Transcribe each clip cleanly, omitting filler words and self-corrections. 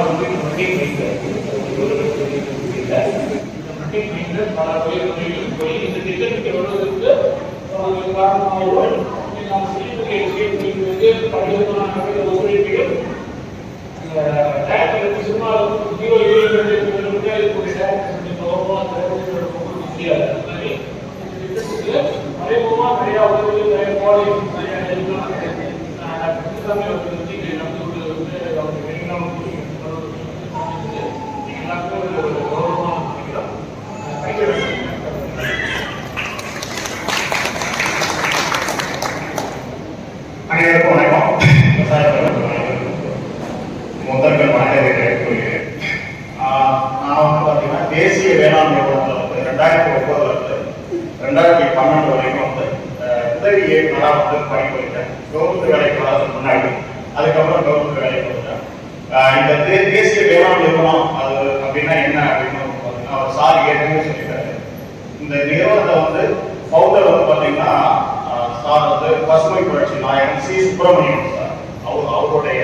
வந்து இந்த மண்டிங் minder மண்டிங் minder பல வகையில் போய் இந்த திட்டத்துக்கு வருவதற்கு காரணமாக நாம் செய்யக்கூடிய விஷயங்களுக்கு பல்வேறு ஒத்துழைப்புகள் சும்மா 0 மறைமுகமாக நிறையா உதவிகள் நிறைய கோடைகள் நிறைய எல்லாமே அனைவருக்கும் வணக்கம். முதல்கள் மனிதர்கள் கொள்கிறேன். நான் வந்து பார்த்தீங்கன்னா தேசிய வேளாண் நிறுவனத்தில் வந்து 2009 2012 வரைக்கும் வந்து உதவி இயக்குநராக வந்து பணிபுரித்தேன். கவர்மெண்ட் வேலைக்கு வராதுக்கு முன்னாடி அதுக்கப்புறம் கவர்மெண்ட் வேலைக்கு வந்தேன். இந்த தேசிய வேளாண் நிறுவனம் அது அப்படின்னா என்ன அப்படின்னு பார்த்தீங்கன்னா அவர் சார் ஏற்கனவே சொல்லிட்டாரு. இந்த நிறுவனத்தை வந்து ஃபவுண்டர் வந்து பார்த்தீங்கன்னா சார் வந்து பசுமை புரட்சி நாயகன் சி சுப்பிரமணியம் சார் அவருடைய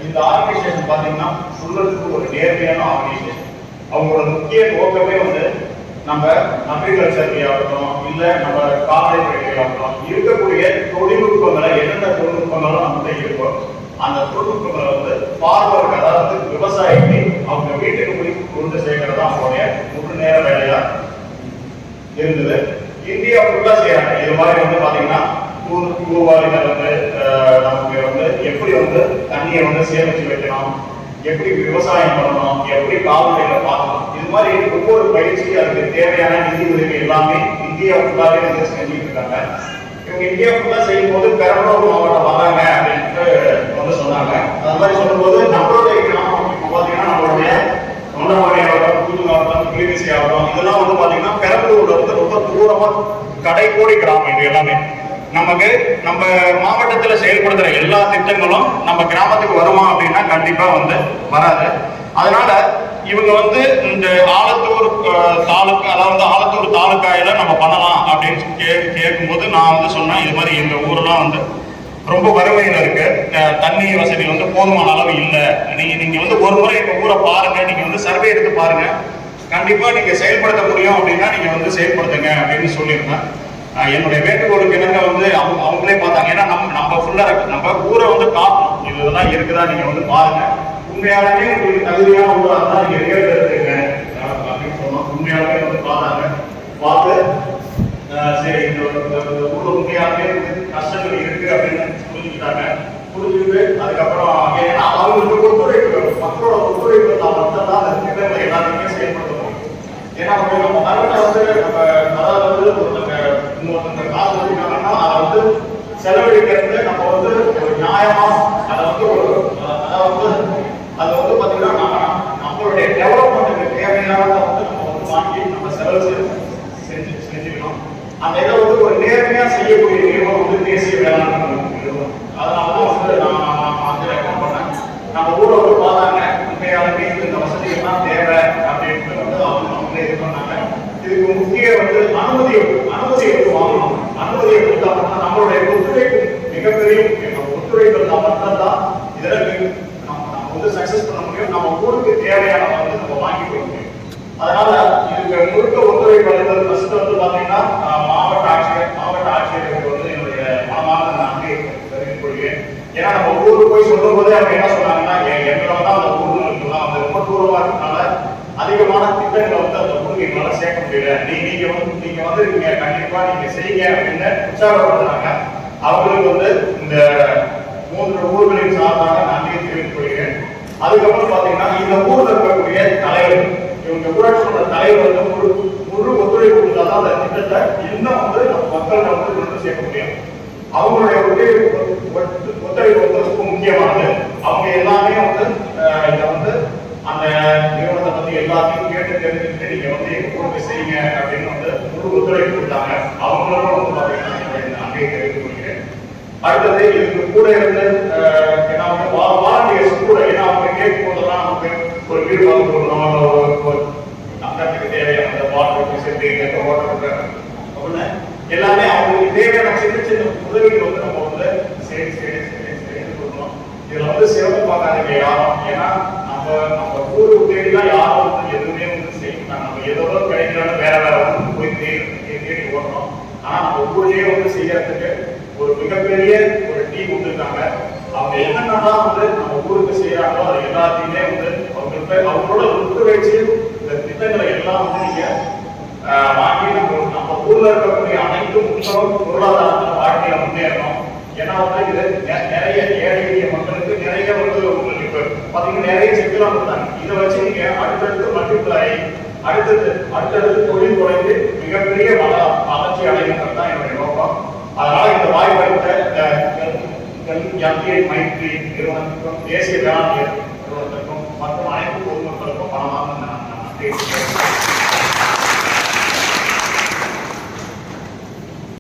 இந்த ஆர்கனைசேஷன் பார்த்தீங்கன்னா ஃபுல்லுக்கு ஒரு நேர்மையான ஆர்கனைசேஷன். அவங்களோட முக்கிய நோக்கமே வந்து நம்ம அக்ரிகல்ச்சர் ஆகட்டும் இல்லை நம்ம கால்நடை பயிர்களாகட்டும் இருக்கக்கூடிய தொழில்நுட்பங்களை என்னென்ன தொழில்நுட்பங்களும் நம்மகிட்ட இருக்கும் அந்த தொழில்நுட்பங்களை வந்து ஃபார்மருக்கு அதாவது விவசாயிக்கு அவங்க வீட்டுக்கு போய் கொண்டு சேர்க்கறது தான் அவங்களுடைய முழு நேர வேலையா இருந்தது. இந்தியா ஃபுல்லா செய்யறாங்க. இது மாதிரி வந்து பாத்தீங்கன்னா பூர்வாளிகள் வந்து நமக்கு வந்து எப்படி வந்து தண்ணியை வந்து சேமிச்சு வைக்கணும், எப்படி விவசாயம் பண்ணணும், எப்படி கால்நடைகளை பார்க்கணும், இது மாதிரி ஒவ்வொரு பயிற்சி அதுக்கு தேவையான நிதி உதவி எல்லாமே இந்தியா ஃபுல்லாவே வந்து செஞ்சுட்டு இருக்காங்க. இவங்க இந்தியா ஃபுல்லா செய்யும் போது பெரம்பலூர் மாவட்டம் வராங்க அப்படின்ட்டு வந்து சொன்னாங்க. அது மாதிரி சொல்லும்போது நம்மளுடைய கிராமம் பாத்தீங்கன்னா நம்மளுடைய தொண்டமாடி ஆகட்டும், புது ஆகட்டும், கிளிமிசி ஆகட்டும் இதெல்லாம் வந்து பாத்தீங்கன்னா பெரம்பலூர்ல வந்து ரொம்ப தூரமா கடைக்கோடி கிராமம். இது எல்லாமே நமக்கு நம்ம மாவட்டத்தில் செயல்படுத்துற எல்லா திட்டங்களும் நம்ம கிராமத்துக்கு வருமா அப்படின்னா கண்டிப்பா வந்து வராது. அதனால இவங்க வந்து இந்த ஆலத்தூர் தாலுக்கா அதாவது ஆலத்தூர் தாலுக்காயில நம்ம பண்ணலாம் அப்படின்னு கேட்கும்போது நான் வந்து சொன்னேன் இது மாதிரி எங்க ஊர்லாம் வந்து ரொம்ப வறுமையில இருக்கு, தண்ணி வசதி வந்து போதுமான அளவு இல்லை, நீங்க வந்து ஒரு முறை எங்க ஊரை பாருங்க, நீங்க வந்து சர்வே எடுத்து பாருங்க, கண்டிப்பா நீங்க செயல்படுத்த முடியும் அப்படின்னா நீங்க வந்து செயல்படுத்துங்க அப்படின்னு சொல்லியிருந்தேன். என்னுடைய வேண்டுகோளுக்கு என்னங்க வந்து அவங்களே பார்த்தாங்க. ஏன்னா நம்ம ஃபுல்லா நம்ம ஊரை வந்து காட்டணும், இதெல்லாம் இருக்குதா நீங்க வந்து பாருங்க, உண்மையாலுமே உங்களுக்கு தகுதியான ஊரா இருந்தா நீங்க தேர்ந்தெடுத்துங்க அப்படின்னு சொன்னோம். உண்மையாலுமே வந்து பார்த்தாங்க. பார்த்து சரி இந்த ஊர்ல உண்மையாலுமே கஷ்டங்கள் இருக்கு அப்படின்னு புரிஞ்சுக்கிட்டாங்க. புரிஞ்சுக்கிட்டு அதுக்கப்புறம் ஏன்னா அவங்களுக்கு ஒத்துழைப்பு மக்களோட ஒத்துழைப்பு தான் மட்டும்தான் அந்த திட்டங்களை எல்லாத்தையுமே செயல்படுத்த முடியும். ஏன்னா நம்ம மரத்தை வந்து நம்ம அதாவது வந்து இன்னொருத்தங்க காசு வச்சுக்காங்கன்னா அதை வந்து செலவழிக்கிறது நம்ம வந்து ஒரு நியாயமா அதை வந்து ஒரு அதாவது அதை வந்து பார்த்தீங்கன்னா நம்மளுடைய டெவலப்மெண்ட்டுக்கு தேவையானதை வந்து நம்ம வந்து வாங்கி நம்ம செலவு செஞ்சுக்கணும். அந்த இதை வந்து ஒரு நேர்மையா செய்யக்கூடிய நிறுவனம் வந்து தேசிய வேளாண் நிறுவனம். அதனாலதான் வந்து நான் வந்து ரெக்கமெண்ட் பண்ணேன். நம்ம ஊரை வந்து பார்த்தாங்க, உண்மையாலுமே இந்த வசதிகள்லாம் தேவை அப்படின்னு வந்து அவங்களே இது பண்ணாங்க. இதுக்கு முக்கிய வந்து அனுமதி எடுத்து வாங்கணும். அனுமதியை கொடுத்தா மட்டும் நம்மளுடைய ஒத்துழைப்பு மிகப்பெரிய முக்கியம். நம்ம ஒத்துழைப்பு இருந்தால் மட்டும்தான் இதில் நம்ம வந்து சக்சஸ் பண்ண முடியும். நம்ம ஊருக்கு தேவையான வந்து நம்ம வாங்கி கொடுக்க முடியும். அதனால இதுக்கு முழுக்க ஒத்துழைப்பு அளித்தது ஃபர்ஸ்ட் வந்து பாத்தீங்கன்னா மாவட்ட ஆட்சியருக்கு வந்து என்னுடைய மனமான நன்றி தெரிவித்துக் கொள்கிறேன். ஏன்னா நம்ம ஊருக்கு போய் சொல்லும் போதே அவங்க என்ன சொன்னாங்கன்னா எங்களை வந்து அந்த ஊர்ல இருக்கலாம் அந்த ரொம்ப தூரமா இருக்கனால அதிகமான திட்டங்களை வந்து அந்த ஊருக்கு எங்களால சேர்க்க முடியல, நீங்க வந்து நீங்க கண்டிப்பா நீங்க செய்யுங்க அப்படின்னு உற்சாகப்படுத்துறாங்க. அவங்களுக்கு வந்து இந்த 3 ஊர்களின் சார்பாக நன்றியை தெரிவித்துக் கொள்கிறேன். அதுக்கப்புறம் பாத்தீங்கன்னா இந்த ஊர்ல இருக்கக்கூடிய தலைவர் இவங்க ஊராட்சியோட தலைவர் வந்து முழு ஒத்துழைப்பு கொடுத்தாதான் அந்த திட்டத்தை இன்னும் வந்து நம்ம மக்கள் வந்து கொண்டு சேர்க்க முடியும். அவங்களுடைய ஒத்துழைப்பு வந்து ரொம்ப முக்கியமானது. அவங்க எல்லாமே வந்து இதை வந்து அந்த நிறுவனத்தை பத்தி எல்லாத்தையும் கேட்டு தெரிஞ்சுக்கிட்டு நீங்க வந்து எங்க ஊருக்கு செய்யுங்க அப்படின்னு வந்து முழு ஒத்துழைப்பு கொடுத்தாங்க. அவங்களும் வந்து பாத்தீங்கன்னா நன்றியை தெரிவித்துக் கொள்கிறேன். அடுத்தது இதுக்கு கூட இருந்து ஏன்னா வந்து வாலண்டியர்ஸ் கூட ஏன்னா அவங்க கேட்கும் போதெல்லாம் நமக்கு ஒரு வீடு வாங்க கொடுக்கணும், நகரத்துக்கு தேவையான வாட்டர் செட்டு ஓட்டர் அப்படின்னு எல்லாமே அவங்களுக்கு தேவையான சின்ன சின்ன உதவிகள் வந்து நம்ம வந்து சேர்த்து கொடுக்கணும். இதுல வந்து சிறப்பு பார்க்காதீங்க யாரும். ஏன்னா நம்ம ஊரு தேடிலாம் யாரும் வந்து எதுவுமே வந்து செய்யணும். நம்ம ஏதோ கிடைக்கிறாலும் வேற வேற வந்து போய் தேடி ஓடுறோம். ஆனா நம்ம ஊர்லயே வந்து செய்யறதுக்கு ஒரு மிகப்பெரிய ஒரு டீம் வந்துருக்காங்க. அவங்க என்னென்னலாம் வந்து நம்ம ஊருக்கு செய்யறாங்களோ அது எல்லாத்தையுமே வந்து அவங்களோட ஒத்துழைச்சு இந்த திட்டங்களை எல்லாம் வந்து நீங்க வாங்கி நம்ம ஊர்ல இருக்கக்கூடிய அனைத்து மக்களும் பொருளாதாரத்துல வாழ்க்கையில முன்னேறணும். ஏன்னா வந்து இது நிறைய ஏழை எளிய மக்களுக்கு நிறைய வந்து உங்களுக்கு இப்ப பாத்தீங்கன்னா நிறைய செக்லாம் கொடுத்தாங்க. இதை வச்சு நீங்க அடுத்தடுத்து மல்டிப்ளை அடுத்தடுத்து தொழில் குறைந்து மிகப்பெரிய வளர்ச்சி அடைகிறது தான் என்னுடைய நோக்கம். அதனால இந்த வாய்ப்பளித்த எம்ஏ மைத்ரி நிறுவனத்துக்கும் தேசிய வேளாண் நிறுவனத்திற்கும் மற்றும் அனைத்து பொதுமக்களுக்கும் பணமாக நான் நன்றி.